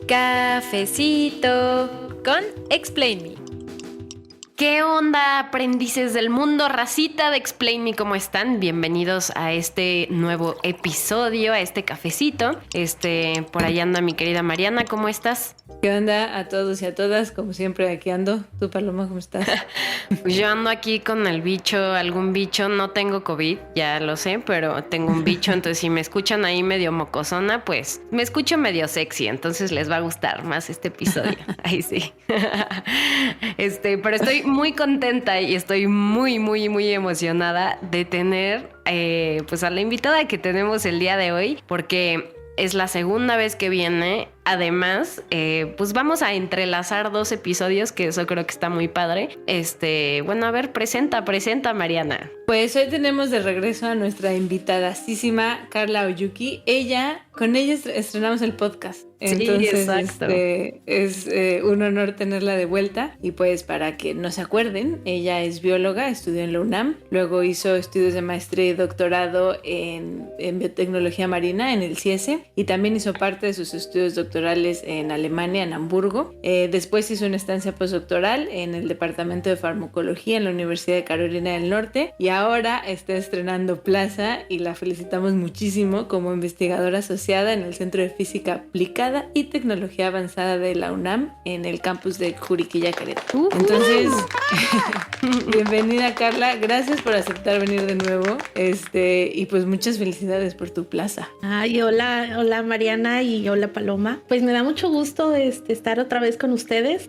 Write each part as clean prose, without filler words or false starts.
Cafecito con Explain Me. ¿Qué onda, aprendices del mundo, racita de Explain Me? ¿Cómo están? Bienvenidos a este nuevo episodio, a este cafecito. Por allá anda mi querida Mariana, ¿cómo estás? ¿Qué onda a todos y a todas? Como siempre, aquí ando. ¿Tú, Paloma, cómo estás? Pues yo ando aquí con el bicho, algún bicho. No tengo COVID, ya lo sé, pero tengo un bicho. Entonces, si me escuchan ahí medio mocosona, pues me escucho medio sexy. Entonces, les va a gustar más este episodio. Ahí sí. Pero estoy muy contenta y estoy muy emocionada de tener pues a la invitada que tenemos el día de hoy, porque es la segunda vez que viene. Además, pues vamos a entrelazar dos episodios, que eso creo que está muy padre. Bueno, a ver, presenta, Mariana. Pues hoy tenemos de regreso a nuestra invitadísima Carla Oyuki. Con ella estrenamos el podcast. Entonces, sí, exacto. Es un honor tenerla de vuelta. Y pues para que no se acuerden, ella es bióloga, estudió en la UNAM, luego hizo estudios de maestría y doctorado en biotecnología marina en el CIESE, y también hizo parte de sus estudios doctorales en Alemania, en Hamburgo. Después hizo una estancia postdoctoral en el Departamento de Farmacología en la Universidad de Carolina del Norte, y ahora está estrenando plaza y la felicitamos muchísimo como investigadora asociada en el Centro de Física Aplicada y Tecnología Avanzada de la UNAM en el campus de Juriquilla, Querétaro. Entonces, bienvenida, Carla, gracias por aceptar venir de nuevo, y pues muchas felicidades por tu plaza. Ay, hola Mariana y hola Paloma. Pues me da mucho gusto estar otra vez con ustedes.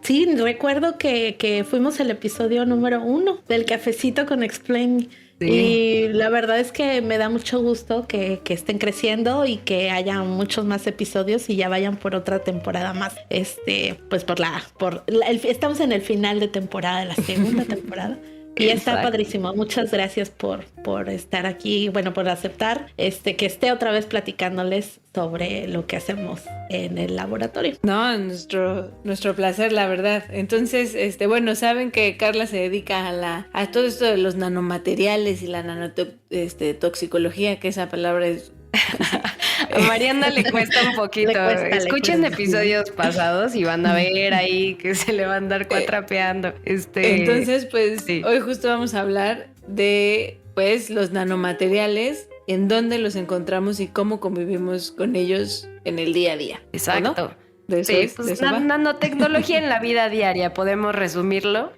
Sí, recuerdo que fuimos el episodio número 1 del cafecito con Explain Me. Sí. Y la verdad es que me da mucho gusto que estén creciendo y que haya muchos más episodios y ya vayan por otra temporada más. Pues estamos en el final de temporada, de la segunda temporada. Y está padrísimo. Muchas gracias por estar aquí, bueno, por aceptar que esté otra vez platicándoles sobre lo que hacemos en el laboratorio. No, nuestro placer, la verdad. Entonces, bueno, saben que Carla se dedica a todo esto de los nanomateriales y la nanotoxicología, que esa palabra es... A Mariana le cuesta un poquito. Escuchen episodios pasados y van a ver ahí que se le va a andar cuatrapeando. Entonces, pues, sí. Hoy justo vamos a hablar de, pues, los nanomateriales, en dónde los encontramos y cómo convivimos con ellos en el día a día. Exacto. ¿No? Sí, pues nanotecnología en la vida diaria, podemos resumirlo.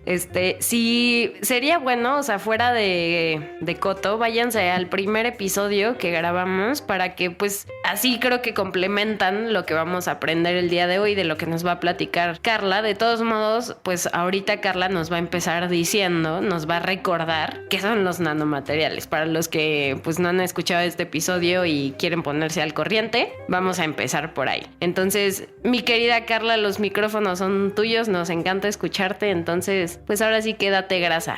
Sí, sería bueno, o sea, fuera de coto, váyanse al primer episodio que grabamos para que, pues, así creo que complementan lo que vamos a aprender el día de hoy, de lo que nos va a platicar Carla. De todos modos, pues ahorita Carla nos va a empezar diciendo, nos va a recordar qué son los nanomateriales. Para los que, pues, no han escuchado este episodio y quieren ponerse al corriente, vamos a empezar por ahí. Entonces, mi querida Carla, los micrófonos son tuyos, nos encanta escucharte, entonces, pues ahora sí quédate grasa.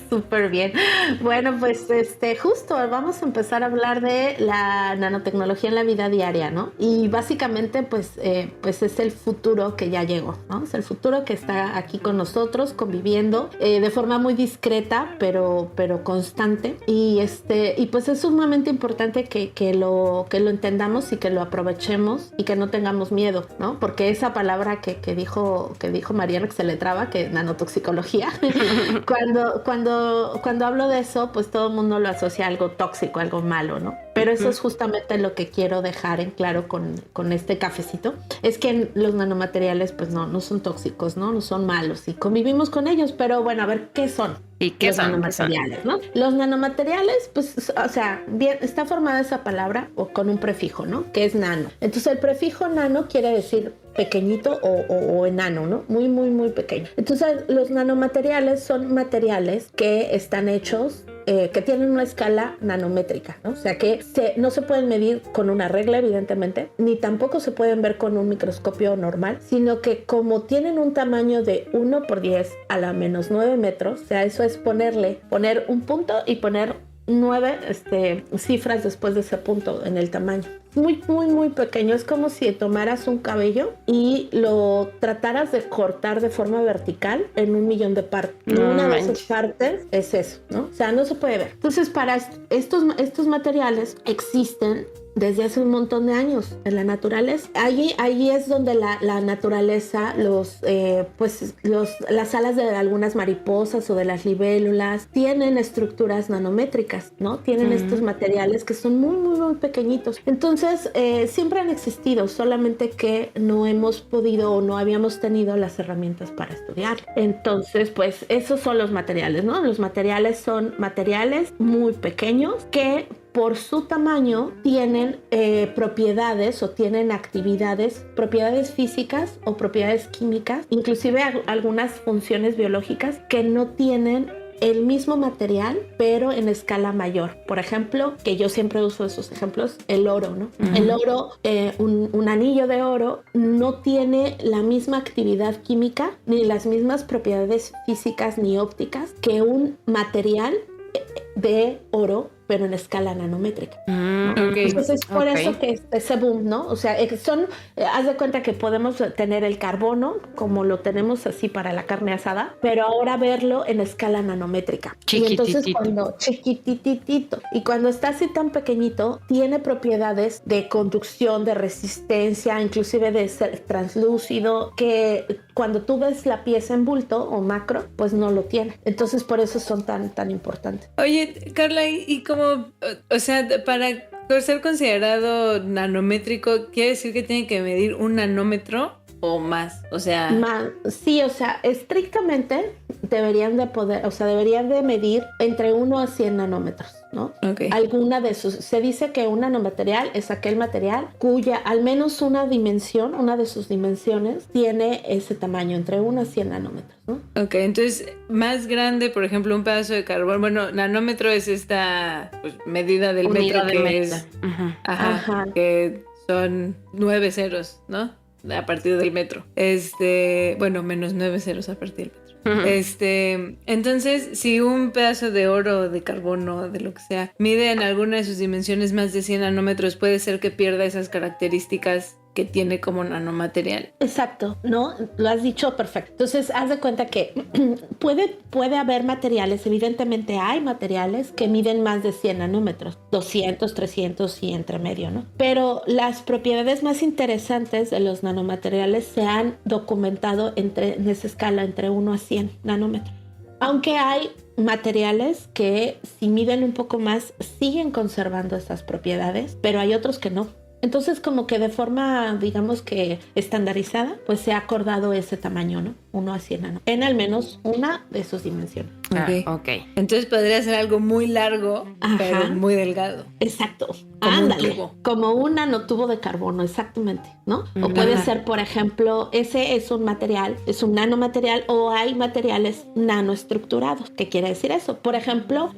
Súper bien. Bueno, pues justo vamos a empezar a hablar de la nanotecnología en la vida diaria, ¿no? Y básicamente, pues es el futuro que ya llegó, ¿no? Es el futuro que está aquí con nosotros, conviviendo de forma muy discreta, pero constante. Y pues es sumamente importante que lo entendamos y que lo aprovechemos y que no tengamos miedo, ¿no? Porque esa palabra que dijo Mariana, que se le traba, que nanotoxicología, cuando hablo de eso, pues todo el mundo lo asocia a algo tóxico, algo malo, ¿no? Pero eso es justamente lo que quiero dejar en claro con este cafecito. Es que los nanomateriales, pues no son tóxicos, ¿no? No son malos y convivimos con ellos, pero bueno, a ver, ¿qué son? ¿Y qué son? Nanomateriales, ¿no? Los nanomateriales, pues, o sea, bien, está formada esa palabra con un prefijo, ¿no? Que es nano. Entonces, el prefijo nano quiere decir pequeño o enano, ¿no? Muy pequeño. Entonces, los nanomateriales son materiales que están hechos, que tienen una escala nanométrica, ¿no? O sea, que no se pueden medir con una regla, evidentemente, ni tampoco se pueden ver con un microscopio normal, sino que como tienen un tamaño de 1/10 a la menos 9 metros, o sea, eso es poner un punto y poner 9 cifras después de ese punto en el tamaño. Muy pequeño. Es como si tomaras un cabello y lo trataras de cortar de forma vertical en 1,000,000 de partes. Una de esas partes es eso, ¿no? O sea, no se puede ver. Entonces, para estos materiales existen desde hace un montón de años en la naturaleza. Allí es donde la naturaleza, las alas de algunas mariposas o de las libélulas tienen estructuras nanométricas, ¿no? Tienen estos materiales que son muy, muy, muy pequeñitos. Entonces, siempre han existido, solamente que no hemos podido o no habíamos tenido las herramientas para estudiar. Entonces, pues, esos son los materiales, ¿no? Los materiales son materiales muy pequeños que por su tamaño tienen propiedades o tienen actividades, propiedades físicas o propiedades químicas, inclusive algunas funciones biológicas que no tienen el mismo material, pero en escala mayor. Por ejemplo, que yo siempre uso esos ejemplos, el oro, ¿no? El oro, un anillo de oro no tiene la misma actividad química ni las mismas propiedades físicas ni ópticas que un material de oro, pero en escala nanométrica. Okay. Entonces, por eso que ese boom, ¿no? O sea, haz de cuenta que podemos tener el carbono como lo tenemos así para la carne asada, pero ahora verlo en escala nanométrica. Chiquititito. Y entonces chiquititito. Y cuando está así tan pequeñito, tiene propiedades de conducción, de resistencia, inclusive de ser translúcido, que cuando tú ves la pieza en bulto o macro, pues no lo tiene. Entonces, por eso son tan importantes. Oye, Carla, y como, o sea, para ser considerado nanométrico, ¿quiere decir que tiene que medir 1 nanómetro o más? O sea... Sí, o sea, estrictamente deberían de medir entre 1 a 100 nanómetros, ¿no? Okay. Alguna de sus... Se dice que un nanomaterial es aquel material cuya al menos una de sus dimensiones tiene ese tamaño, entre 1 a 100 nanómetros, ¿no? Ok, entonces, más grande, por ejemplo, un pedazo de carbón. Bueno, nanómetro es esta medida del Unidad metro de que medida. es... Ajá. Que son 9 ceros, ¿no? A partir del metro. Bueno, menos 9 ceros a partir del metro. Entonces, si un pedazo de oro, de carbono, de lo que sea, mide en alguna de sus dimensiones más de 100 nanómetros, puede ser que pierda esas características que tiene como nanomaterial. Exacto, ¿no? Lo has dicho perfecto. Entonces, haz de cuenta que puede haber materiales, evidentemente hay materiales que miden más de 100 nanómetros, 200, 300 y entre medio, ¿no? Pero las propiedades más interesantes de los nanomateriales se han documentado en esa escala entre 1 a 100 nanómetros. Aunque hay materiales que si miden un poco más siguen conservando esas propiedades, pero hay otros que no. Entonces, como que de forma, digamos que estandarizada, pues se ha acordado ese tamaño, ¿no? 1 a 100 nanómetros, en al menos una de sus dimensiones. Ok. Entonces podría ser algo muy largo, pero muy delgado. Exacto. Como Ándale. un tubo. Como un nanotubo de carbono, exactamente, ¿no? O puede ser, por ejemplo, ese es un material, es un nanomaterial, o hay materiales nanoestructurados. ¿Qué quiere decir eso? Por ejemplo,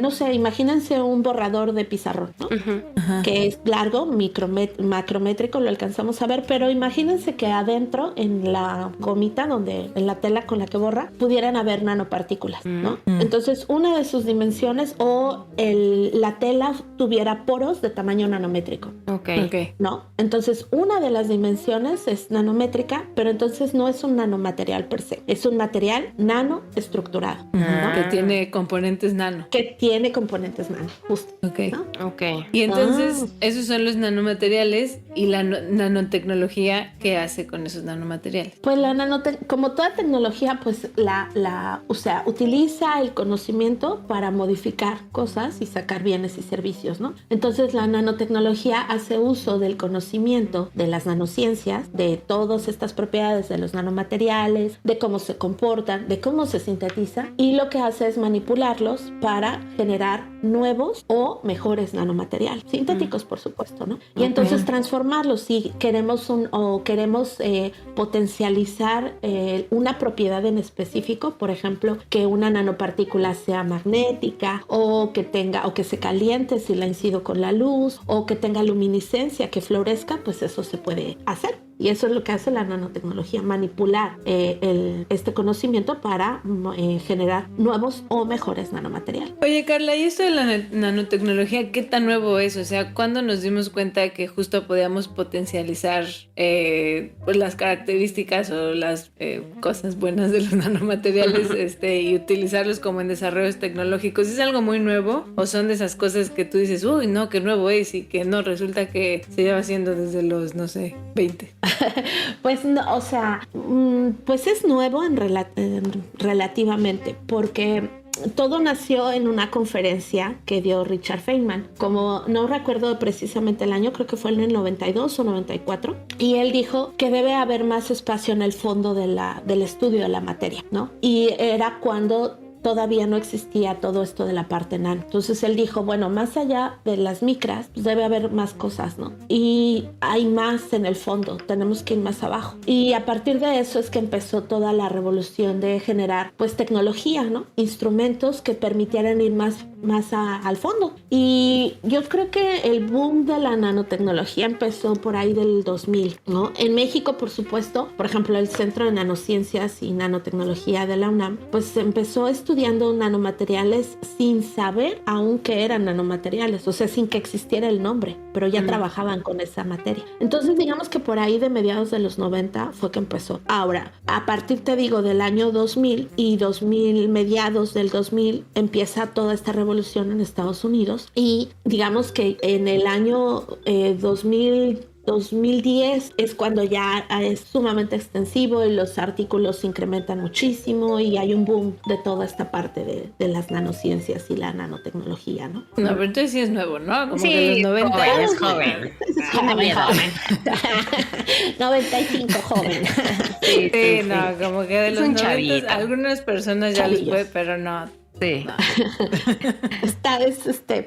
no sé, imagínense un borrador de pizarrón, ¿no? Que es largo, macrométrico, lo alcanzamos a ver, pero imagínense que adentro, en la gomita, en la tela con la que borra, pudieran haber nanopartículas, ¿no? Entonces, una de sus dimensiones o la tela tuviera poros de tamaño nanométrico. Ok. ¿No? Entonces, una de las dimensiones es nanométrica, pero entonces no es un nanomaterial per se, es un material nanoestructurado, ¿no? Que tiene componentes nano. Que tiene componentes nano, justo. Ok. ¿No? Ok. Y entonces, esos son los nanomateriales y la nanotecnología, ¿qué hace con esos nanomateriales? Pues como toda tecnología, pues o sea, utiliza el conocimiento para modificar cosas y sacar bienes y servicios, ¿no? Entonces la nanotecnología hace uso del conocimiento de las nanociencias, de todas estas propiedades de los nanomateriales, de cómo se comportan, de cómo se sintetiza, y lo que hace es manipularlos para generar nuevos o mejores nanomateriales, sintéticos por supuesto, ¿no? Y entonces transformarlos si queremos potencializar una propiedad en específico, por ejemplo, que una nanopartícula sea magnética o que se caliente si la incido con la luz o que tenga luminiscencia, que florezca, pues eso se puede hacer. Y eso es lo que hace la nanotecnología, manipular este conocimiento para generar nuevos o mejores nanomateriales. Oye, Carla, ¿y esto de la nanotecnología qué tan nuevo es? O sea, ¿cuándo nos dimos cuenta que justo podíamos potencializar pues las características o las cosas buenas de los nanomateriales y utilizarlos como en desarrollos tecnológicos? ¿Es algo muy nuevo o son de esas cosas que tú dices, uy, no, qué nuevo es, y que no, resulta que se lleva haciendo desde los, no sé, 20? Pues no, o sea, pues es nuevo relativamente, porque todo nació en una conferencia que dio Richard Feynman. Como no recuerdo precisamente el año, creo que fue en el 92 o 94, y él dijo que debe haber más espacio en el fondo del estudio de la materia, ¿no? Y era cuando todavía no existía todo esto de la parte nano. Entonces él dijo, bueno, más allá de las micras, pues debe haber más cosas, ¿no? Y hay más en el fondo, tenemos que ir más abajo. Y a partir de eso es que empezó toda la revolución de generar, pues, tecnología, ¿no? Instrumentos que permitieran ir más al fondo. Y yo creo que el boom de la nanotecnología empezó por ahí del 2000, ¿no? En México, por supuesto, por ejemplo, el Centro de Nanociencias y Nanotecnología de la UNAM, pues empezó estudiando nanomateriales sin saber aún que eran nanomateriales, o sea, sin que existiera el nombre, pero ya trabajaban con esa materia. Entonces, digamos que por ahí de mediados de los 90 fue que empezó. Ahora, a partir, te digo, del año 2000 y mediados del 2000, empieza toda esta revolución en Estados Unidos, y digamos que en el año 2010 es cuando ya es sumamente extensivo y los artículos se incrementan muchísimo y hay un boom de toda esta parte de las nanociencias y la nanotecnología, ¿no? No, pero entonces sí es nuevo, ¿no? Como Sí, que los 90 es joven. Joven. 95 joven. Sí, no, como que de Es los un 90 chavito. algunas personas ya les puede, pero no. Sí.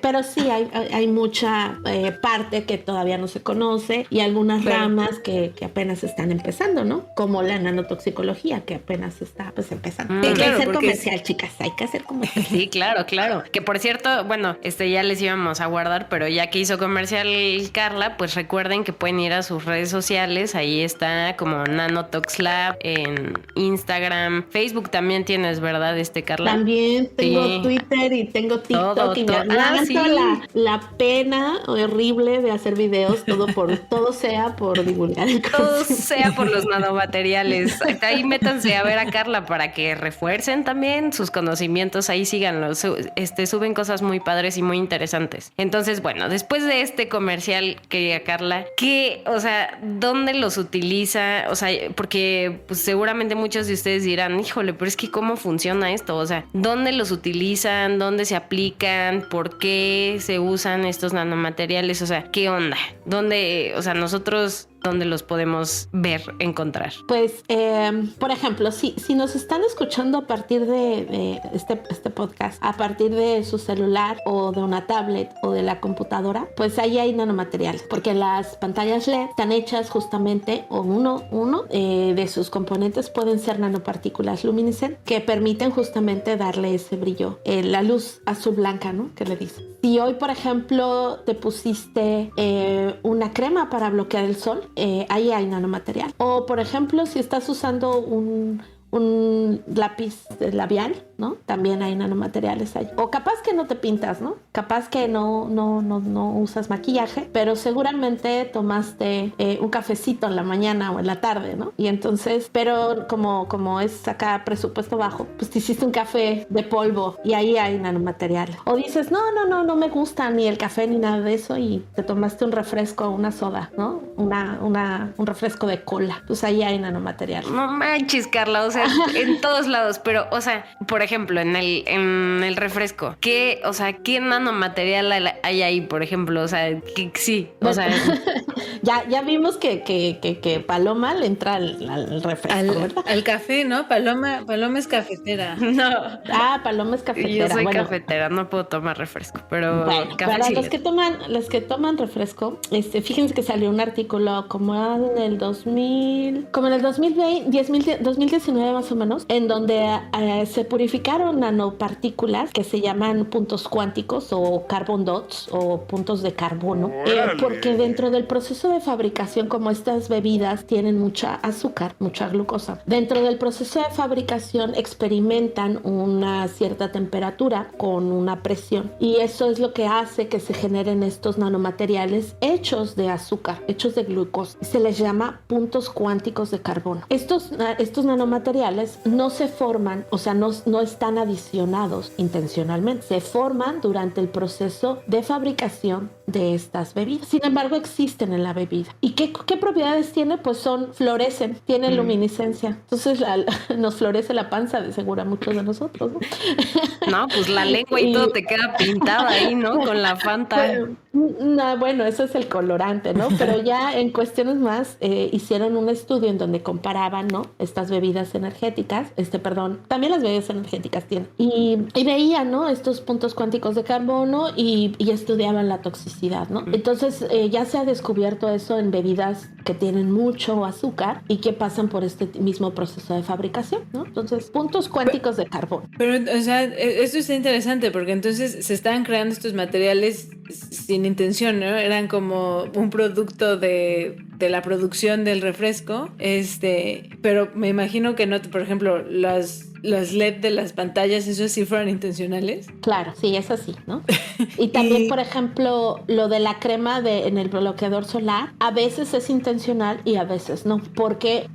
Pero sí hay mucha parte que todavía no se conoce y algunas ramas que apenas están empezando, ¿no? Como la nanotoxicología, que apenas está pues empezando. Hay que claro, hacer porque comercial, chicas, hay que hacer comercial. Sí, claro. Que por cierto, bueno, ya les íbamos a guardar, pero ya que hizo comercial Carla, pues recuerden que pueden ir a sus redes sociales. Ahí está como Nanotox Lab en Instagram, Facebook también tienes, ¿verdad, Carla? También tengo Sí. Twitter y tengo TikTok y me todo. aguanto Sí. la pena horrible de hacer videos, todo sea por divulgar el Todo conocimiento. sea por los nanomateriales. Ahí métanse a ver a Carla para que refuercen también sus conocimientos. Ahí síganlos. Suben cosas muy padres y muy interesantes. Entonces, bueno, después de este comercial, querida Carla, ¿dónde los utiliza? O sea, porque pues, seguramente muchos de ustedes dirán, híjole, pero es que ¿cómo funciona esto? O sea, ¿dónde los utilizan? ¿Dónde se aplican? ¿Por qué se usan estos nanomateriales? O sea, ¿qué onda? ¿Dónde, nosotros dónde los podemos ver, encontrar? Pues, por ejemplo, si nos están escuchando a partir de este podcast, a partir de su celular o de una tablet o de la computadora, pues ahí hay nanomateriales, porque las pantallas LED están hechas justamente, o uno de sus componentes pueden ser nanopartículas luminiscentes que permiten justamente darle ese brillo, la luz azul blanca, ¿no? Que le dicen. Si hoy, por ejemplo, te pusiste una crema para bloquear el sol, ahí hay nanomaterial. O, por ejemplo, si estás usando un lápiz labial, ¿no? También hay nanomateriales ahí. O capaz que no te pintas, ¿no? Capaz que no usas maquillaje, pero seguramente tomaste un cafecito en la mañana o en la tarde, ¿no? Y entonces, pero como es acá presupuesto bajo, pues te hiciste un café de polvo y ahí hay nanomaterial. O dices, no me gusta ni el café ni nada de eso y te tomaste un refresco, una soda, ¿no? Un refresco de cola. Pues ahí hay nanomaterial. No manches, Carla, en todos lados, pero, por ejemplo, en el refresco, ¿qué nanomaterial hay ahí, por ejemplo? Que sí, Ya vimos que Paloma le entra al refresco, ¿verdad? Al café, ¿no? Paloma es cafetera. No. Paloma es cafetera. Yo soy cafetera, no puedo tomar refresco, pero café para sí los que toman refresco, fíjense que salió un artículo como en el 2019 más o menos, en donde se purifica identificaron nanopartículas que se llaman puntos cuánticos o carbon dots o puntos de carbono, porque dentro del proceso de fabricación, como estas bebidas tienen mucha azúcar, mucha glucosa, dentro del proceso de fabricación experimentan una cierta temperatura con una presión, y eso es lo que hace que se generen estos nanomateriales hechos de azúcar, hechos de glucosa. Se les llama puntos cuánticos de carbono. Estos nanomateriales no se forman, o sea, no están adicionados intencionalmente, se forman durante el proceso de fabricación de estas bebidas. Sin embargo, existen en la bebida. ¿Y qué propiedades tiene? Pues florecen, tienen luminiscencia. Entonces nos florece la panza, de seguro a muchos de nosotros, ¿no? No, pues la lengua y todo te queda pintada ahí, ¿no? Con la Fanta. No, bueno, eso es el colorante, ¿no? Pero ya en cuestiones más, hicieron un estudio en donde comparaban, ¿no? Estas bebidas energéticas, también las bebidas energéticas tienen. Y veían, ¿no? Estos puntos cuánticos de carbono y estudiaban la toxicidad, ¿no? Entonces, ya se ha descubierto eso en bebidas que tienen mucho azúcar y que pasan por este mismo proceso de fabricación, ¿no? Entonces, puntos cuánticos de carbono. Pero, o sea, esto está interesante porque entonces se estaban creando estos materiales sin intención, ¿no? Eran como un producto de la producción del refresco, pero me imagino que no, por ejemplo, las LED de las pantallas, ¿eso sí fueron intencionales? Claro, sí, es así, ¿no? Y también, por ejemplo, lo de la crema en el bloqueador solar, a veces es intencional y a veces no, porque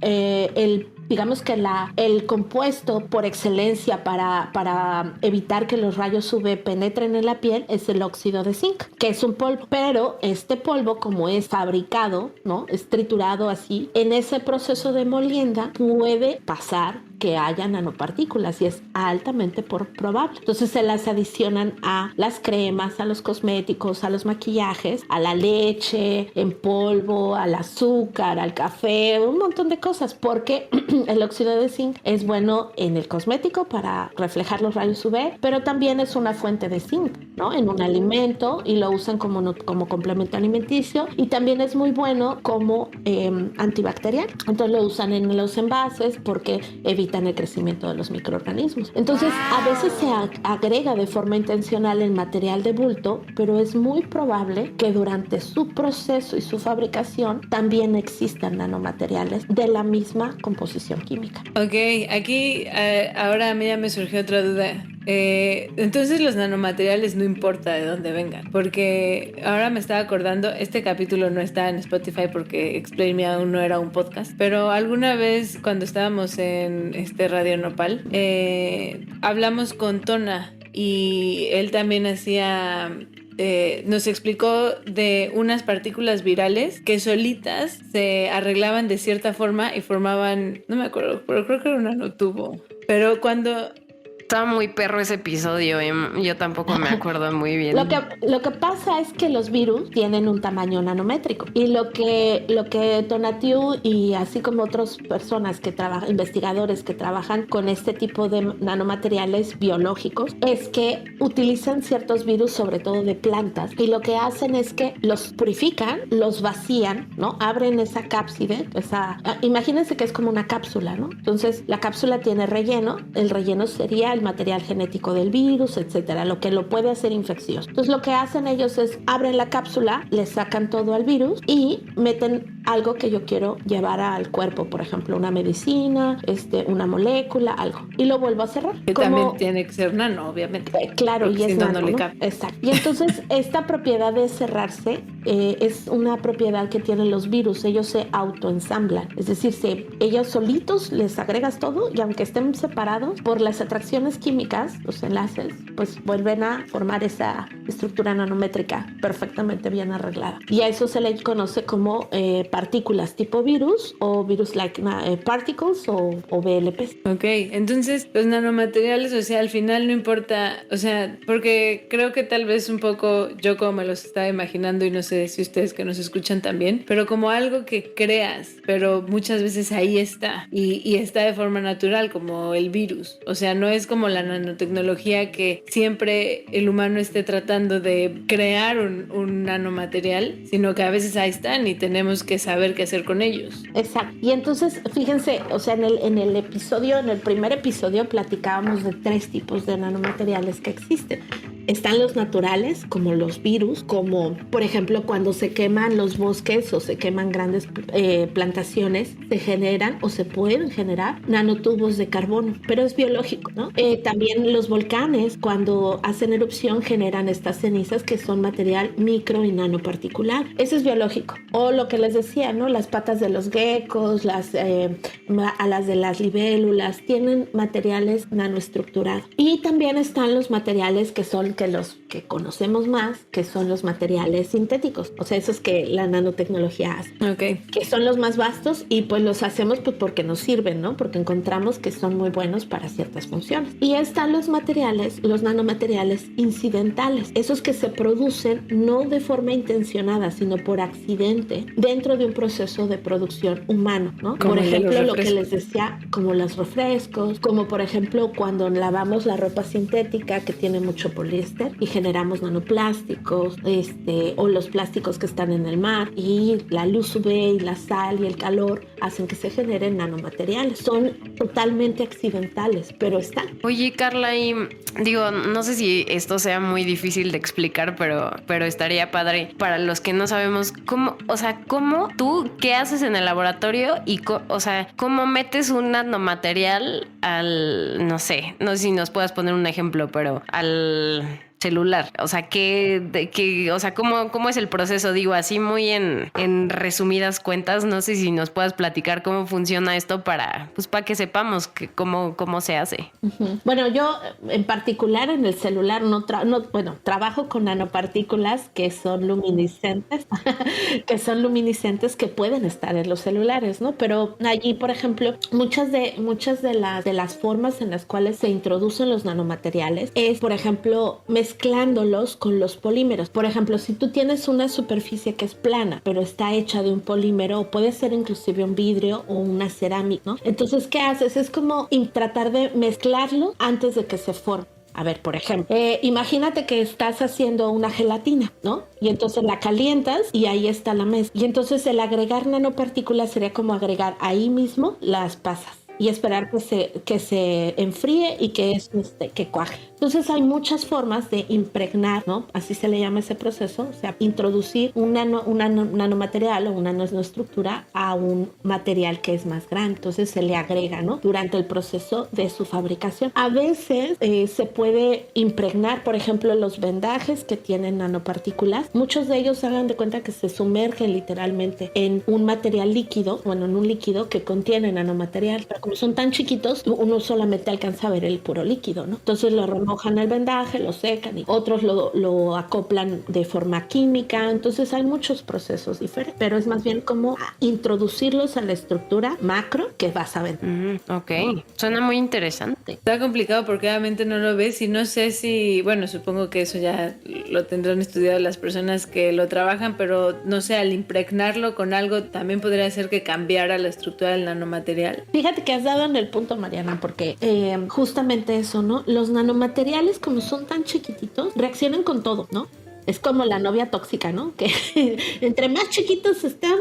digamos que el compuesto por excelencia para evitar que los rayos UV penetren en la piel es el óxido de zinc, que es un polvo. Pero este polvo, como es fabricado, ¿no? Es triturado así, en ese proceso de molienda puede pasar que haya nanopartículas y es altamente probable. Entonces se las adicionan a las cremas, a los cosméticos, a los maquillajes, a la leche en polvo, al azúcar, al café, un montón de cosas, porque el óxido de zinc es bueno en el cosmético para reflejar los rayos UV, pero también es una fuente de zinc, ¿no? En un alimento, y lo usan como complemento alimenticio, y también es muy bueno como antibacterial. Entonces lo usan en los envases porque evitan el crecimiento de los microorganismos. Entonces, a veces se agrega de forma intencional el material de bulto, pero es muy probable que durante su proceso y su fabricación también existan nanomateriales de la misma composición química. Ok, aquí ahora a mí ya me surgió otra duda. Entonces los nanomateriales no importa de dónde vengan, porque ahora me estaba acordando, este capítulo no está en Spotify porque Explain Me aún no era un podcast, pero alguna vez cuando estábamos en Radio Nopal, hablamos con Tona y él también nos explicó de unas partículas virales que solitas se arreglaban de cierta forma y formaban, no me acuerdo, pero creo que era un nanotubo. Pero cuando... Estaba muy perro ese episodio, yo tampoco me acuerdo muy bien. Lo que pasa es que los virus tienen un tamaño nanométrico, y lo que Tonatiuh y así como otras personas investigadores que trabajan con este tipo de nanomateriales biológicos, es que utilizan ciertos virus, sobre todo de plantas, y lo que hacen es que los purifican, los vacían, ¿no? Abren esa cápside, imagínense que es como una cápsula, ¿no? Entonces la cápsula tiene relleno, el relleno sería el material genético del virus, etcétera, lo que lo puede hacer infeccioso. Entonces lo que hacen ellos es abren la cápsula, le sacan todo al virus y meten algo que yo quiero llevar al cuerpo, por ejemplo, una medicina, una molécula, algo, y lo vuelvo a cerrar. Que también tiene que ser nano, obviamente. Claro, y es nano, no le ¿no? cabe. Exacto. Y entonces esta propiedad de cerrarse es una propiedad que tienen los virus. Ellos se autoensamblan, es decir, ellos solitos les agregas todo, y aunque estén separados por las atracciones químicas, los enlaces, pues vuelven a formar esa estructura nanométrica perfectamente bien arreglada. Y a eso se le conoce como partículas tipo virus, o virus-like particles, o VLPs. Ok, entonces los nanomateriales, o sea, al final no importa, o sea, porque creo que tal vez un poco yo como me los estaba imaginando, y no sé si ustedes que nos escuchan también, pero como algo que creas, pero muchas veces ahí está, y está de forma natural, como el virus. O sea, no es como la nanotecnología que siempre el humano esté tratando de crear un nanomaterial, sino que a veces ahí están y tenemos que saber qué hacer con ellos. Exacto. Y entonces, fíjense, o sea, en el primer episodio platicábamos de 3 tipos de nanomateriales que existen. Están los naturales, como los virus, como por ejemplo cuando se queman los bosques o se queman grandes plantaciones, se generan o se pueden generar nanotubos de carbono, pero es biológico, ¿no? También los volcanes, cuando hacen erupción, generan estas cenizas que son material micro y nanoparticular. Eso es biológico. O lo que les decía, ¿no? Las patas de los geckos, las alas de las libélulas, tienen materiales nanoestructurados. Y también están los materiales que son los que conocemos más, que son los materiales sintéticos, o sea, esos que la nanotecnología hace, que son los más vastos y pues los hacemos pues porque nos sirven, ¿no? Porque encontramos que son muy buenos para ciertas funciones. Y están los materiales, los nanomateriales incidentales, esos que se producen no de forma intencionada, sino por accidente dentro de un proceso de producción humano, ¿no? Por ejemplo, lo que les decía, como los refrescos, como por ejemplo cuando lavamos la ropa sintética que tiene mucho poliéster y generamos nanoplásticos, o los plásticos que están en el mar, y la luz UV y la sal y el calor hacen que se generen nanomateriales. Son totalmente accidentales, pero están. Oye, Carla, y digo, no sé si esto sea muy difícil de explicar, pero estaría padre para los que no sabemos cómo, o sea, cómo tú, qué haces en el laboratorio y, o sea, cómo metes un nanomaterial no sé si nos puedas poner un ejemplo, pero al celular, o sea, o sea, ¿cómo es el proceso? Digo, así muy en resumidas cuentas, no sé si nos puedas platicar cómo funciona esto para que sepamos cómo se hace. Uh-huh. Bueno, yo en particular en el celular trabajo con nanopartículas que son luminiscentes, que pueden estar en los celulares, ¿no? Pero allí, por ejemplo, muchas de las formas en las cuales se introducen los nanomateriales es, por ejemplo, mezclándolos con los polímeros. Por ejemplo, si tú tienes una superficie que es plana, pero está hecha de un polímero, o puede ser inclusive un vidrio o una cerámica, ¿no? Entonces, ¿qué haces? Es como tratar de mezclarlo antes de que se forme. A ver, por ejemplo, imagínate que estás haciendo una gelatina, ¿no? Y entonces la calientas y ahí está la mezcla. Y entonces el agregar nanopartículas sería como agregar ahí mismo las pasas y esperar que se enfríe y que cuaje. Entonces hay muchas formas de impregnar, ¿no? Así se le llama ese proceso, o sea, introducir un nanomaterial o una nanoestructura a un material que es más grande. Entonces se le agrega, ¿no? Durante el proceso de su fabricación. A veces se puede impregnar, por ejemplo, los vendajes que tienen nanopartículas. Muchos de ellos, hagan de cuenta que se sumergen literalmente en un material líquido, en un líquido que contiene nanomaterial. Pero como son tan chiquitos, uno solamente alcanza a ver el puro líquido, ¿no? Entonces lo remojan el vendaje, lo secan y otros lo acoplan de forma química. Entonces hay muchos procesos diferentes, pero es más bien como introducirlos a la estructura macro que vas a ver. Ok, suena muy interesante. Está complicado porque obviamente no lo ves y no sé si, bueno, supongo que eso ya lo tendrán estudiado las personas que lo trabajan, pero no sé, al impregnarlo con algo también podría ser que cambiara la estructura del nanomaterial. Fíjate que has dado en el punto, Mariana, porque justamente eso, ¿no? Los nanomateriales, como son tan chiquititos, reaccionan con todo, ¿no? Es como la novia tóxica, ¿no? Que entre más chiquitos están,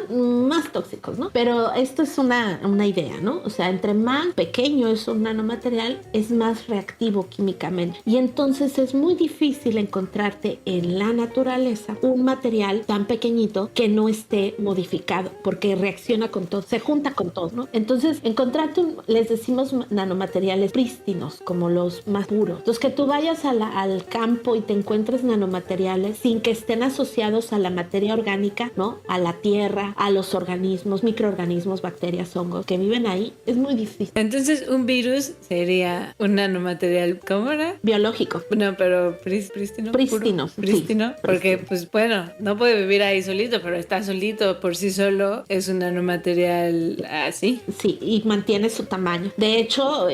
más tóxicos, ¿no? Pero esto es una idea, ¿no? O sea, entre más pequeño es un nanomaterial, es más reactivo químicamente. Y entonces es muy difícil encontrarte en la naturaleza un material tan pequeñito que no esté modificado, porque reacciona con todo, se junta con todo, ¿no? Entonces, encontrarte, les decimos nanomateriales prístinos, como los más puros. Entonces, que tú vayas al campo y te encuentres nanomateriales sin que estén asociados a la materia orgánica, ¿no? A la tierra, a los organismos, microorganismos, bacterias, hongos que viven ahí, es muy difícil. Entonces, un virus sería un nanomaterial, ¿cómo era? Biológico. No, pero prístino. Prístino. Puro. Prístino, sí, porque pues bueno, no puede vivir ahí solito, pero está solito por sí solo, es un nanomaterial así. Sí, y mantiene su tamaño. De hecho,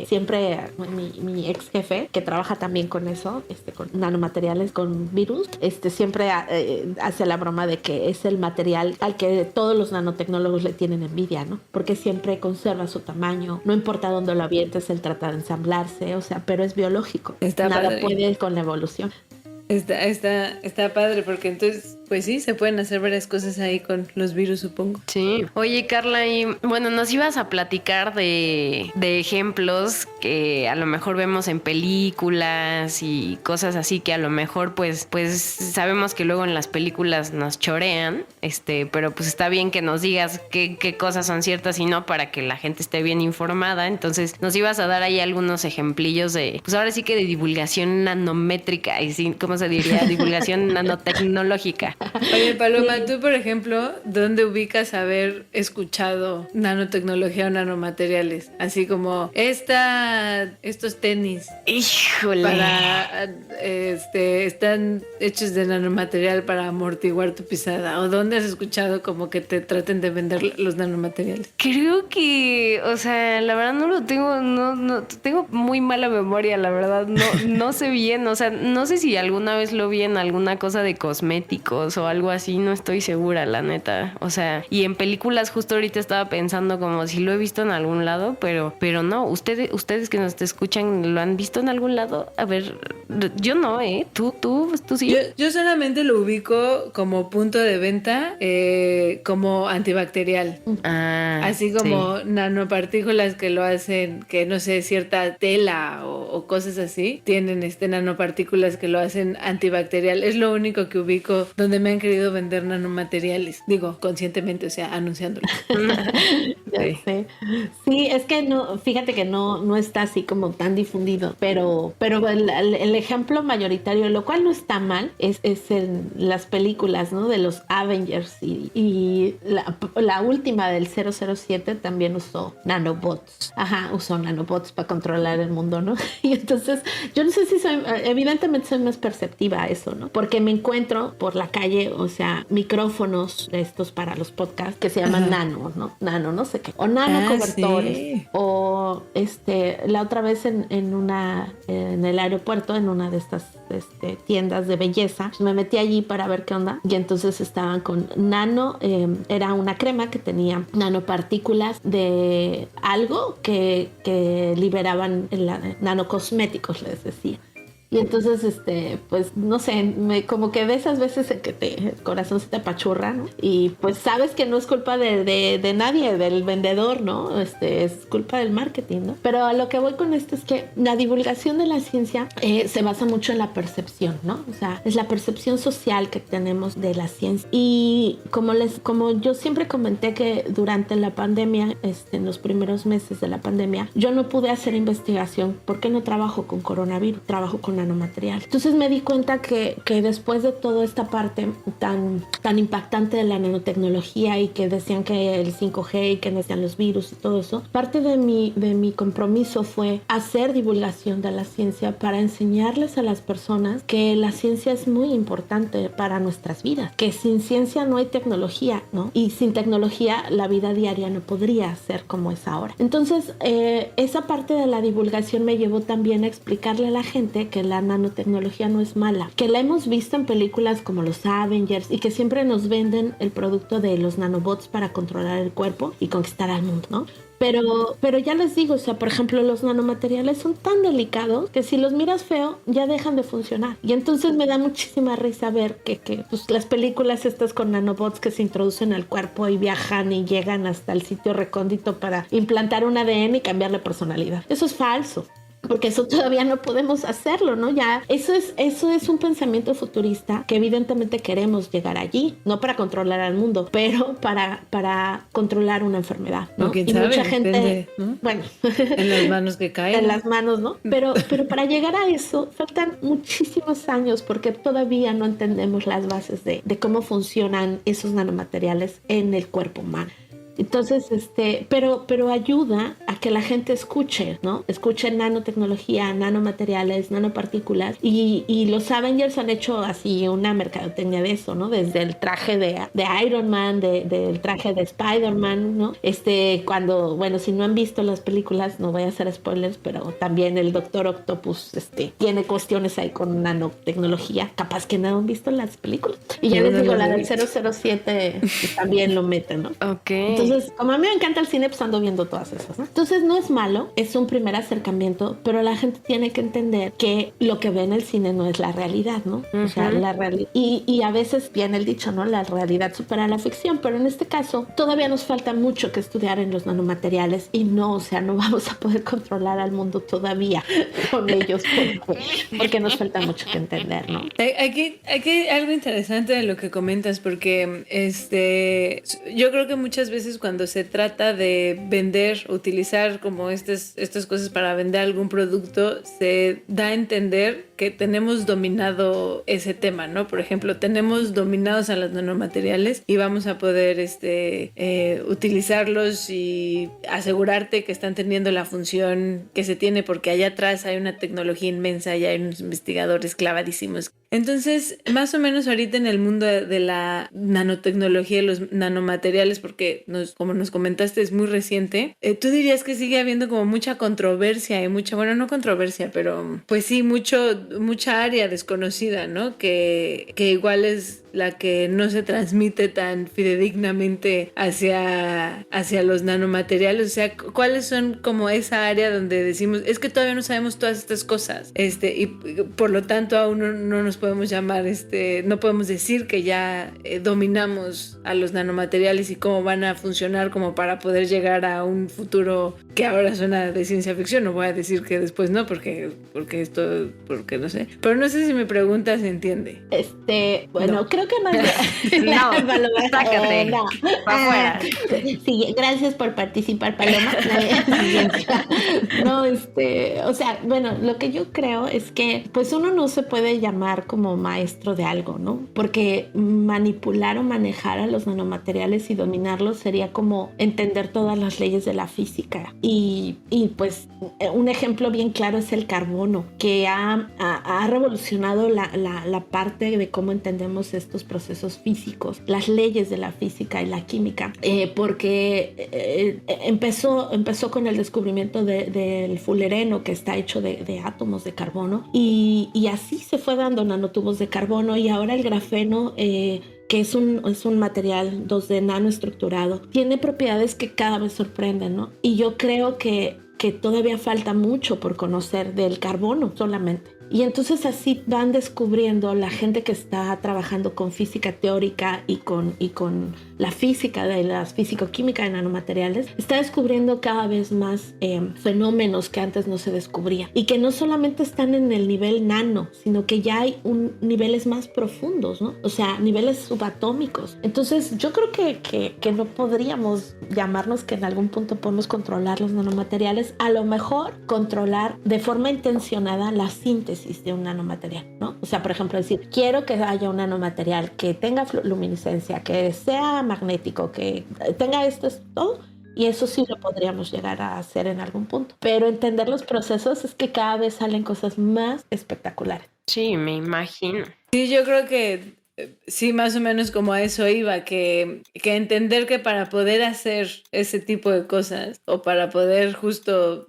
siempre mi ex jefe, que trabaja también con eso, con nanomateriales, con virus, siempre hace la broma de que es el material al que todos los nanotecnólogos le tienen envidia, ¿no? Porque siempre conserva su tamaño, no importa dónde lo avientes, él trata de ensamblarse, o sea, pero es biológico. Está Nada padre. puede con la evolución. Está padre porque entonces pues sí, se pueden hacer varias cosas ahí con los virus, supongo. Sí. Oye, Carla, y bueno, nos ibas a platicar de ejemplos que a lo mejor vemos en películas y cosas así que a lo mejor pues sabemos que luego en las películas nos chorean, pero pues está bien que nos digas qué cosas son ciertas y no para que la gente esté bien informada. Entonces nos ibas a dar ahí algunos ejemplillos de, pues ahora sí que de divulgación nanométrica y sí, ¿cómo se diría? Divulgación nanotecnológica. Oye, Paloma, tú, por ejemplo, ¿dónde ubicas haber escuchado nanotecnología o nanomateriales? Así como estos tenis Híjole. están hechos de nanomaterial para amortiguar tu pisada. ¿O dónde has escuchado como que te traten de vender los nanomateriales? Creo que, o sea, la verdad no lo tengo, no tengo muy mala memoria, la verdad, no sé bien, o sea, no sé si alguna vez lo vi en alguna cosa de cosméticos o algo así, no estoy segura, la neta, o sea, y en películas justo ahorita estaba pensando como si lo he visto en algún lado, pero no, ustedes que nos te escuchan, ¿lo han visto en algún lado? A ver, yo no, ¿Tú sí? Yo solamente lo ubico como punto de venta, como antibacterial. Así como nanopartículas que lo hacen, que no sé, cierta tela o cosas así, tienen nanopartículas que lo hacen antibacterial. Es lo único que ubico donde me han querido vender nanomateriales. Digo, conscientemente, o sea, anunciándolo. Ya sé. Sí, es que no, fíjate que no está así como tan difundido, pero el ejemplo mayoritario, lo cual no está mal, es en las películas, ¿no? De los Avengers y la última del 007 también usó nanobots. Usó nanobots para controlar el mundo, ¿no? Y entonces, yo no sé si evidentemente soy más perceptiva a eso, ¿no? Porque me encuentro por la calle, o sea, micrófonos de estos para los podcasts que se llaman nano, ¿no? Nano, no sé qué. O nano cobertores. Sí. O la otra vez en el aeropuerto, en una de estas tiendas de belleza, me metí allí para ver qué onda. Y entonces estaban con nano, era una crema que tenía nanopartículas de algo que liberaban nanocosméticos, les decía. Y entonces, pues, no sé, como que de esas veces en que el corazón se te apachurra, ¿no? Y pues sabes que no es culpa de nadie, del vendedor, ¿no? Es culpa del marketing, ¿no? Pero a lo que voy con esto es que la divulgación de la ciencia se basa mucho en la percepción, ¿no? O sea, es la percepción social que tenemos de la ciencia. Y como yo siempre comenté que durante la pandemia, en los primeros meses de la pandemia, yo no pude hacer investigación porque no trabajo con coronavirus, trabajo con nanomaterial. Entonces me di cuenta que después de toda esta parte tan impactante de la nanotecnología y que decían que el 5G y que decían los virus y todo eso, parte de mi compromiso fue hacer divulgación de la ciencia para enseñarles a las personas que la ciencia es muy importante para nuestras vidas, que sin ciencia no hay tecnología, ¿no? Y sin tecnología la vida diaria no podría ser como es ahora. Entonces esa parte de la divulgación me llevó también a explicarle a la gente que la nanotecnología no es mala, que la hemos visto en películas como los Avengers y que siempre nos venden el producto de los nanobots para controlar el cuerpo y conquistar al mundo, ¿no? Pero ya les digo, o sea, por ejemplo, los nanomateriales son tan delicados que si los miras feo, ya dejan de funcionar. Y entonces me da muchísima risa ver que pues, las películas estas con nanobots que se introducen al cuerpo y viajan y llegan hasta el sitio recóndito para implantar un ADN y cambiarle personalidad. Eso es falso. Porque eso todavía no podemos hacerlo, ¿no? Ya, eso es un pensamiento futurista que evidentemente queremos llegar allí, no para controlar al mundo, pero para controlar una enfermedad, ¿no? O quién y sabe, mucha gente, depende, ¿no? Bueno, en las manos que caen. En las manos, ¿no? Pero para llegar a eso faltan muchísimos años porque todavía no entendemos las bases de cómo funcionan esos nanomateriales en el cuerpo humano. Entonces, pero ayuda a que la gente escuche, ¿no? Escuche nanotecnología, nanomateriales, nanopartículas. Y los Avengers han hecho así una mercadotecnia de eso, ¿no? Desde el traje de Iron Man, del traje de Spider-Man, ¿no? Cuando, bueno, si no han visto las películas, no voy a hacer spoilers, pero también el Doctor Octopus, tiene cuestiones ahí con nanotecnología. Capaz que no han visto las películas. Y ya les digo, la del 007 también lo meten, ¿no? Ok. Entonces, como a mí me encanta el cine, pues ando viendo todas esas, ¿no? Entonces, Entonces no es malo, es un primer acercamiento, pero la gente tiene que entender que lo que ve en el cine no es la realidad, ¿no? O sea, la realidad. Y a veces viene el dicho, ¿no? La realidad supera la ficción, pero en este caso todavía nos falta mucho que estudiar en los nanomateriales y no, o sea, no vamos a poder controlar al mundo todavía con ellos porque nos falta mucho que entender, ¿no? Aquí algo interesante de lo que comentas, porque yo creo que muchas veces cuando se trata de vender, utilizar como estas cosas para vender algún producto, se da a entender que tenemos dominado ese tema, ¿no? Por ejemplo, tenemos dominados a los nanomateriales y vamos a poder utilizarlos y asegurarte que están teniendo la función que se tiene, porque allá atrás hay una tecnología inmensa y hay unos investigadores clavadísimos. Entonces, más o menos ahorita en el mundo de la nanotecnología y los nanomateriales, porque como nos comentaste es muy reciente, tú dirías que sigue habiendo como mucha controversia y bueno, no controversia, pero pues sí, mucha área desconocida, ¿no? Que igual es la que no se transmite tan fidedignamente hacia los nanomateriales. O sea, ¿cuáles son como esa área donde decimos, es que todavía no sabemos todas estas cosas? Y por lo tanto aún no nos podemos llamar, no podemos decir que ya dominamos a los nanomateriales y cómo van a funcionar como para poder llegar a un futuro que ahora suena de ciencia ficción. No voy a decir que después no, porque no sé. Pero no sé si mi pregunta se entiende. Bueno, no. Creo que más no, sácate, no. Afuera. Sí, gracias por participar, Paloma. No, o sea, bueno, lo que yo creo es que pues uno no se puede llamar como maestro de algo, ¿no? Porque manipular o manejar a los nanomateriales y dominarlos sería como entender todas las leyes de la física. Y pues un ejemplo bien claro es el carbono, que ha revolucionado la parte de cómo entendemos estos procesos físicos, las leyes de la física y la química, porque empezó con el descubrimiento del fulereno, que está hecho de átomos de carbono, y así se fue dando nanotubos de carbono, y ahora el grafeno, que es un material 2D nanoestructurado, tiene propiedades que cada vez sorprenden, ¿no? Y yo creo que todavía falta mucho por conocer del carbono solamente. Y entonces así van descubriendo la gente que está trabajando con física teórica y con la física de la físico-química de nanomateriales, está descubriendo cada vez más fenómenos que antes no se descubrían, y que no solamente están en el nivel nano, sino que ya hay niveles más profundos, ¿no? O sea, niveles subatómicos. Entonces yo creo que no podríamos llamarnos que en algún punto podemos controlar los nanomateriales, a lo mejor controlar de forma intencionada la síntesis de un nanomaterial, ¿no? O sea, por ejemplo, decir, quiero que haya un nanomaterial que tenga luminiscencia, que sea magnético, que tenga esto, todo, y eso sí lo podríamos llegar a hacer en algún punto. Pero entender los procesos es que cada vez salen cosas más espectaculares. Sí, me imagino. Sí, yo creo que sí, más o menos como a eso iba, que entender que para poder hacer ese tipo de cosas, o para poder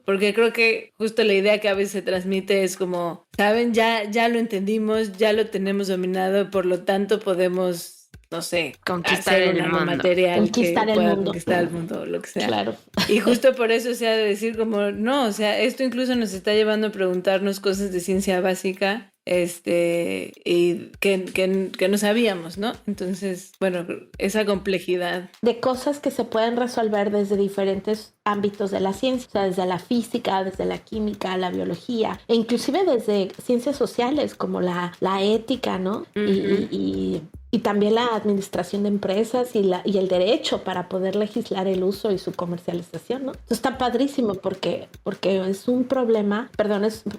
porque creo que justo la idea que a veces se transmite es como, ¿saben? Ya lo entendimos, ya lo tenemos dominado, por lo tanto podemos, no sé, conquistar hacer el un mundo. material Conquistar que el pueda mundo. conquistar el mundo, lo que sea. Claro. Y justo por eso se ha de decir como, no, o sea, esto incluso nos está llevando a preguntarnos cosas de ciencia básica, y que no sabíamos, ¿no? Entonces, bueno, esa complejidad. De cosas que se pueden resolver desde diferentes ámbitos de la ciencia, o sea, desde la física, desde la química, la biología, e inclusive desde ciencias sociales como la ética, ¿no? Uh-huh. Y también la administración de empresas y el derecho para poder legislar el uso y su comercialización, ¿no? Eso está padrísimo porque es un problema,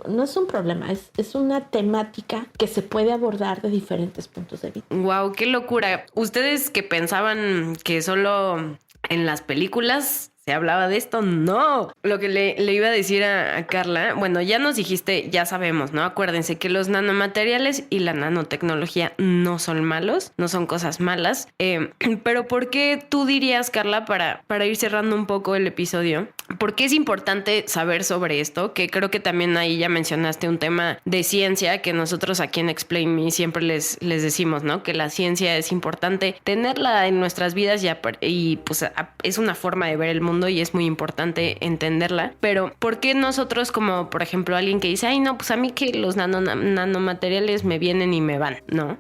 no es un problema, es una temática que se puede abordar de diferentes puntos de vista. Wow, qué locura. Ustedes que pensaban que solo en las películas se hablaba de esto, no. Lo que le iba a decir a Carla, bueno, ya nos dijiste, ya sabemos, ¿no? Acuérdense que los nanomateriales y la nanotecnología no son malos, no son cosas malas. Pero ¿por qué tú dirías, Carla, para ir cerrando un poco el episodio, por qué es importante saber sobre esto? Que creo que también ahí ya mencionaste un tema de ciencia que nosotros aquí en Explain Me siempre les decimos, ¿no? Que la ciencia es importante tenerla en nuestras vidas y pues es una forma de ver el mundo mundo y es muy importante entenderla. Pero ¿por qué nosotros, como por ejemplo alguien que dice, ay no, pues a mí que los nanomateriales me vienen y me van, ¿no?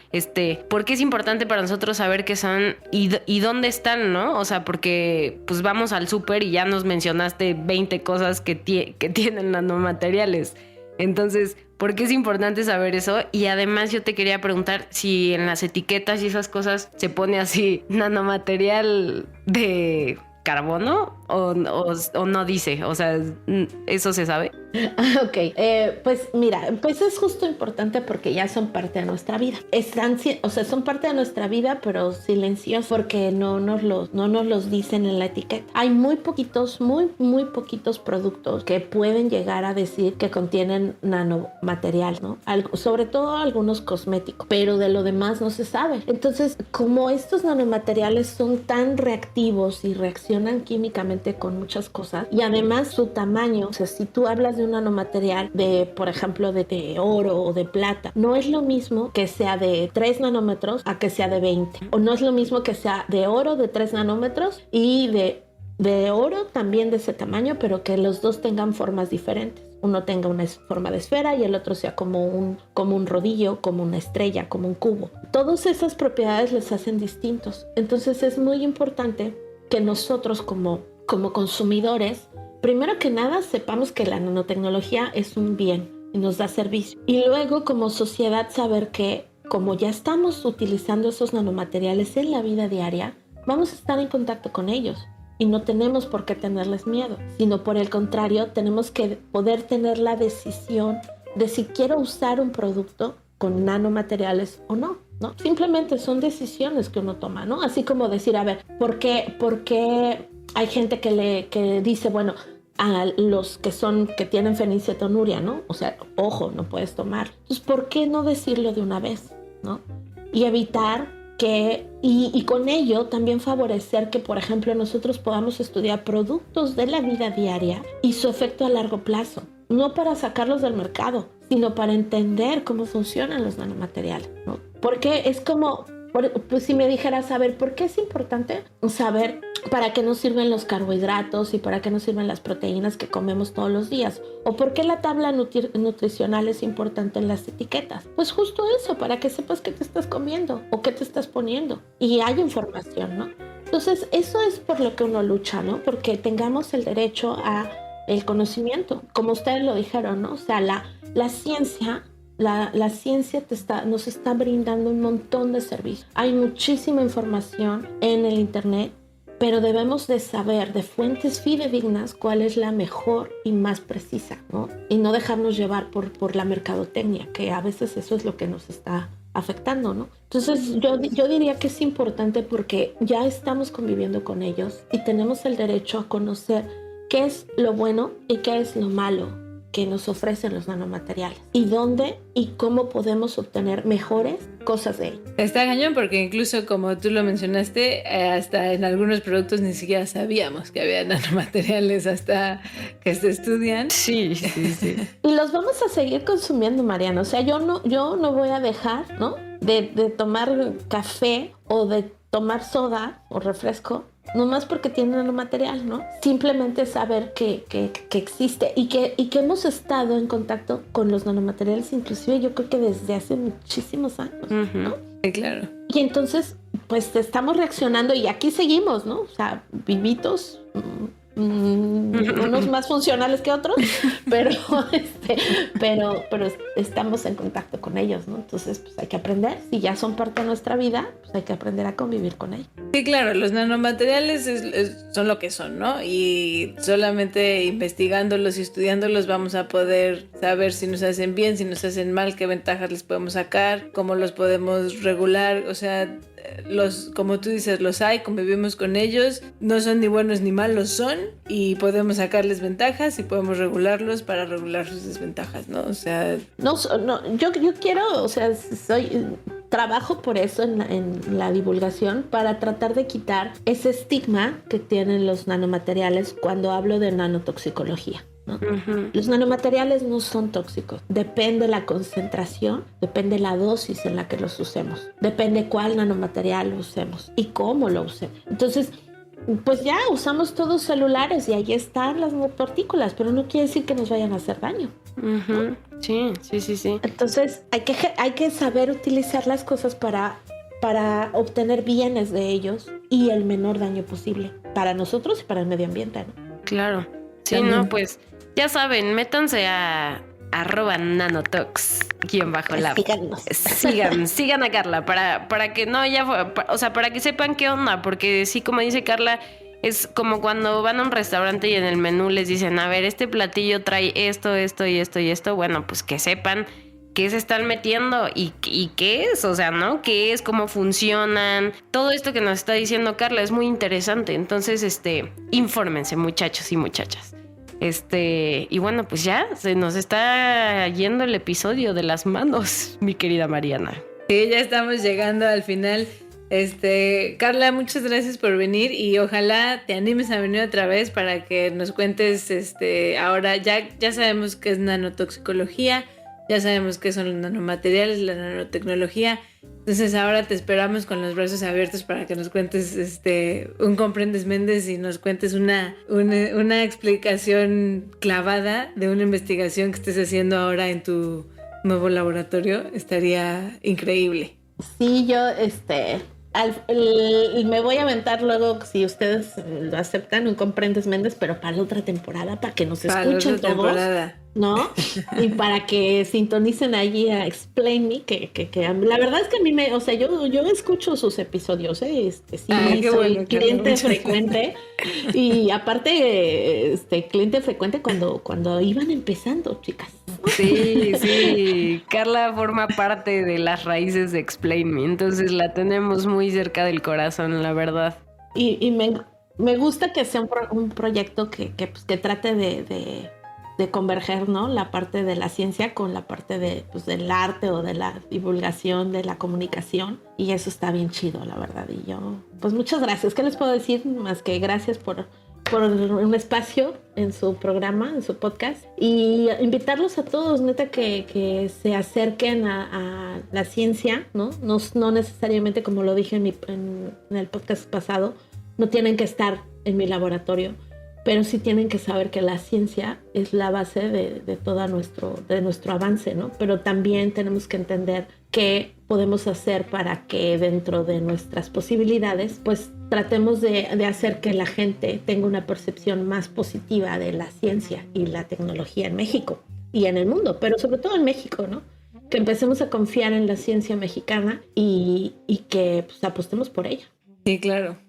¿Por qué es importante para nosotros saber qué son y dónde están, ¿no? O sea, porque pues vamos al súper y ya nos mencionaste 20 cosas que tienen nanomateriales. Entonces, ¿por qué es importante saber eso? Y además yo te quería preguntar si en las etiquetas y esas cosas se pone así nanomaterial de carbono o no dice, o sea, ¿eso se sabe? Ok, pues mira, pues es justo importante porque ya son parte de nuestra vida. Son parte de nuestra vida, pero silenciosos porque no nos los dicen en la etiqueta. Hay muy poquitos productos que pueden llegar a decir que contienen nanomaterial, ¿no? Sobre todo algunos cosméticos, pero de lo demás no se sabe. Entonces, como estos nanomateriales son tan reactivos y reaccionan químicamente con muchas cosas, y además su tamaño, o sea, si tú hablas de un nanomaterial por ejemplo, de oro o de plata, no es lo mismo que sea de 3 nanómetros a que sea de 20. O no es lo mismo que sea de oro de 3 nanómetros y de oro también de ese tamaño, pero que los dos tengan formas diferentes. Uno tenga una forma de esfera y el otro sea como un rodillo, como una estrella, como un cubo. Todas esas propiedades les hacen distintos. Entonces es muy importante que nosotros como consumidores, primero que nada, sepamos que la nanotecnología es un bien y nos da servicio. Y luego, como sociedad, saber que como ya estamos utilizando esos nanomateriales en la vida diaria, vamos a estar en contacto con ellos. Y no tenemos por qué tenerles miedo, sino por el contrario, tenemos que poder tener la decisión de si quiero usar un producto con nanomateriales o no, ¿no? Simplemente son decisiones que uno toma, ¿no? Así como decir, a ver, ¿por qué hay gente que dice, bueno, a los que tienen fenilcetonuria, ¿no? O sea, ojo, no puedes tomar. Entonces, ¿por qué no decirlo de una vez, ¿no? Y evitar y con ello también favorecer que, por ejemplo, nosotros podamos estudiar productos de la vida diaria y su efecto a largo plazo. No para sacarlos del mercado, sino para entender cómo funcionan los nanomateriales, ¿no? Porque es como, pues si me dijeras, a ver, ¿por qué es importante saber para qué nos sirven los carbohidratos y para qué nos sirven las proteínas que comemos todos los días? ¿O por qué la tabla nutricional es importante en las etiquetas? Pues justo eso, para que sepas qué te estás comiendo o qué te estás poniendo. Y hay información, ¿no? Entonces, eso es por lo que uno lucha, ¿no? Porque tengamos el derecho a el conocimiento, como ustedes lo dijeron, ¿no? O sea, la ciencia... La ciencia nos está brindando un montón de servicios. Hay muchísima información en el internet, pero debemos de saber de fuentes fidedignas cuál es la mejor y más precisa, ¿no? Y no dejarnos llevar por la mercadotecnia, que a veces eso es lo que nos está afectando, ¿no? Entonces yo diría que es importante porque ya estamos conviviendo con ellos y tenemos el derecho a conocer qué es lo bueno y qué es lo malo que nos ofrecen los nanomateriales y dónde y cómo podemos obtener mejores cosas de él. Está cañón porque incluso como tú lo mencionaste, hasta en algunos productos ni siquiera sabíamos que había nanomateriales hasta que se estudian. Sí. Y los vamos a seguir consumiendo, Mariana. O sea, yo no voy a dejar, ¿no? de tomar café o de tomar soda o refresco nomás porque tiene nanomaterial, ¿no? Simplemente saber que existe y que hemos estado en contacto con los nanomateriales, inclusive yo creo que desde hace muchísimos años, ¿no? Sí, claro. Y entonces, pues estamos reaccionando y aquí seguimos, ¿no? O sea, vivitos, unos más funcionales que otros, pero estamos en contacto con ellos, ¿no? Entonces, pues hay que aprender. Si ya son parte de nuestra vida, pues hay que aprender a convivir con ellos. Sí, claro, los nanomateriales son lo que son, ¿no? Y solamente investigándolos y estudiándolos vamos a poder saber si nos hacen bien, si nos hacen mal, qué ventajas les podemos sacar, cómo los podemos regular. O sea, como tú dices, los hay, convivimos con ellos, no son ni buenos ni malos, son, y podemos sacarles ventajas y podemos regularlos para regular sus desventajas, ¿no? O sea... No, yo quiero, o sea, trabajo por eso en la divulgación para tratar de quitar ese estigma que tienen los nanomateriales cuando hablo de nanotoxicología, ¿no? Los nanomateriales no son tóxicos, depende la concentración, depende la dosis en la que los usemos, depende cuál nanomaterial usemos y cómo lo usemos. Entonces, pues ya usamos todos celulares y ahí están las partículas, pero no quiere decir que nos vayan a hacer daño. Uh-huh. Sí. Entonces hay que saber utilizar las cosas para obtener bienes de ellos y el menor daño posible para nosotros y para el medio ambiente, ¿no? Claro. Sí, También. no, pues ya saben, métanse a @nanotox_lab. Sigan a Carla para que no o sea, para que sepan qué onda, porque sí, como dice Carla, es como cuando van a un restaurante y en el menú les dicen, a ver, este platillo trae esto y esto, bueno, pues que sepan qué se están metiendo y qué es, o sea, ¿no? ¿Qué es? ¿Cómo funcionan? Todo esto que nos está diciendo Carla es muy interesante, entonces, infórmense, muchachos y muchachas. Y bueno, pues ya se nos está yendo el episodio de las manos, mi querida Mariana. Sí, ya estamos llegando al final. Carla, muchas gracias por venir y ojalá te animes a venir otra vez para que nos cuentes, ahora ya sabemos qué es nanotoxicología, ya sabemos qué son los nanomateriales, la nanotecnología. Entonces ahora te esperamos con los brazos abiertos para que nos cuentes un Comprendes Méndez y nos cuentes una explicación clavada de una investigación que estés haciendo ahora en tu nuevo laboratorio. Estaría increíble. Sí, yo me voy a aventar luego, si ustedes lo aceptan, un Comprendes Méndez, pero para la otra temporada, para que nos escuchen todos, temporada. ¿no? Y para que sintonicen allí a Explain Me, que la verdad es que a mí yo escucho sus episodios, sí, soy bueno, cliente Carla, frecuente y aparte, cliente frecuente cuando iban empezando, chicas. Sí, Carla forma parte de las raíces de Explain Me, entonces la tenemos muy cerca del corazón, la verdad. Y me gusta que sea un proyecto que trate de converger, ¿no? La parte de la ciencia con la parte del arte o de la divulgación, de la comunicación. Y eso está bien chido, la verdad. Y yo, pues muchas gracias. ¿Qué les puedo decir? Más que gracias por un espacio en su programa, en su podcast. Y invitarlos a todos, neta, que se acerquen a la ciencia, ¿no? No necesariamente, como lo dije en el podcast pasado, no tienen que estar en mi laboratorio, pero sí tienen que saber que la ciencia es la base de todo nuestro avance, ¿no? Pero también tenemos que entender qué podemos hacer para que dentro de nuestras posibilidades, pues tratemos de hacer que la gente tenga una percepción más positiva de la ciencia y la tecnología en México y en el mundo, pero sobre todo en México, ¿no? Que empecemos a confiar en la ciencia mexicana y que pues, apostemos por ella. Sí, claro.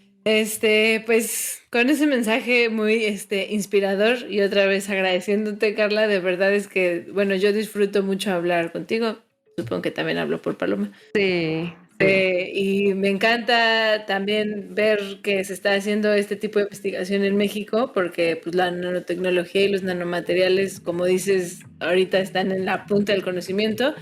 Pues con ese mensaje muy inspirador y otra vez agradeciéndote, Carla, de verdad es que, bueno, yo disfruto mucho hablar contigo, supongo que también hablo por Paloma. Sí. Y me encanta también ver que se está haciendo este tipo de investigación en México, porque pues la nanotecnología y los nanomateriales, como dices, ahorita están en la punta del conocimiento.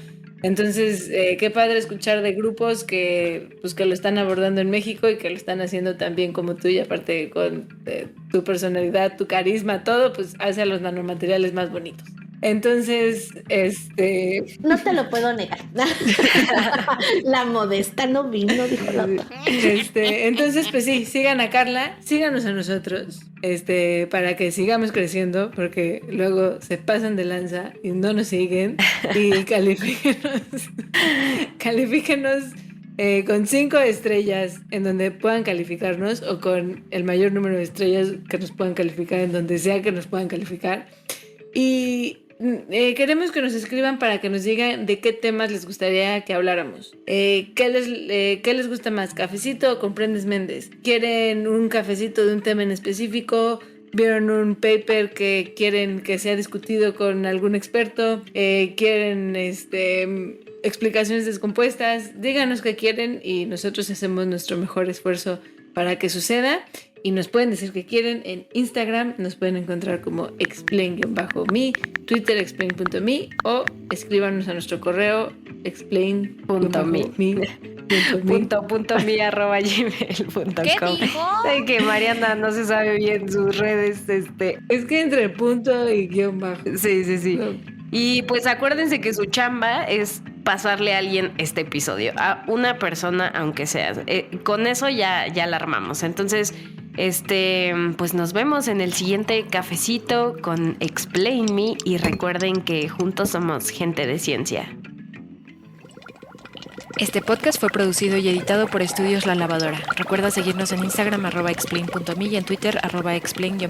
Entonces, qué padre escuchar de grupos que lo están abordando en México y que lo están haciendo tan bien como tú, y aparte con tu personalidad, tu carisma, todo, pues hace a los nanomateriales más bonitos. Entonces, No te lo puedo negar. La modesta no vino, dijo la otra. Entonces, pues sí, sigan a Carla, síganos a nosotros, para que sigamos creciendo, porque luego se pasan de lanza y no nos siguen. Y califíquenos con 5 estrellas en donde puedan calificarnos, o con el mayor número de estrellas que nos puedan calificar en donde sea que nos puedan calificar. Y queremos que nos escriban para que nos digan de qué temas les gustaría que habláramos. ¿Qué les gusta más? ¿Cafecito o Comprendes Méndez? ¿Quieren un cafecito de un tema en específico? ¿Vieron un paper que quieren que sea discutido con algún experto? ¿Quieren explicaciones descompuestas? Díganos qué quieren y nosotros hacemos nuestro mejor esfuerzo para que suceda. Y nos pueden decir que quieren en Instagram, nos pueden encontrar como explain_me, Twitter explain.me, o escríbanos a nuestro correo explain.me .me@gmail.com. ¿Qué dijo? Ay, que Mariana no se sabe bien sus redes, Es que entre punto y guión bajo. Sí. No. Y pues acuérdense que su chamba es pasarle a alguien este episodio, a una persona aunque sea. Con eso ya la armamos. Entonces, Pues nos vemos en el siguiente cafecito con Explain Me y recuerden que juntos somos gente de ciencia. Este podcast fue producido y editado por Estudios La Lavadora. Recuerda seguirnos en Instagram @explain.me y en Twitter @explain-me.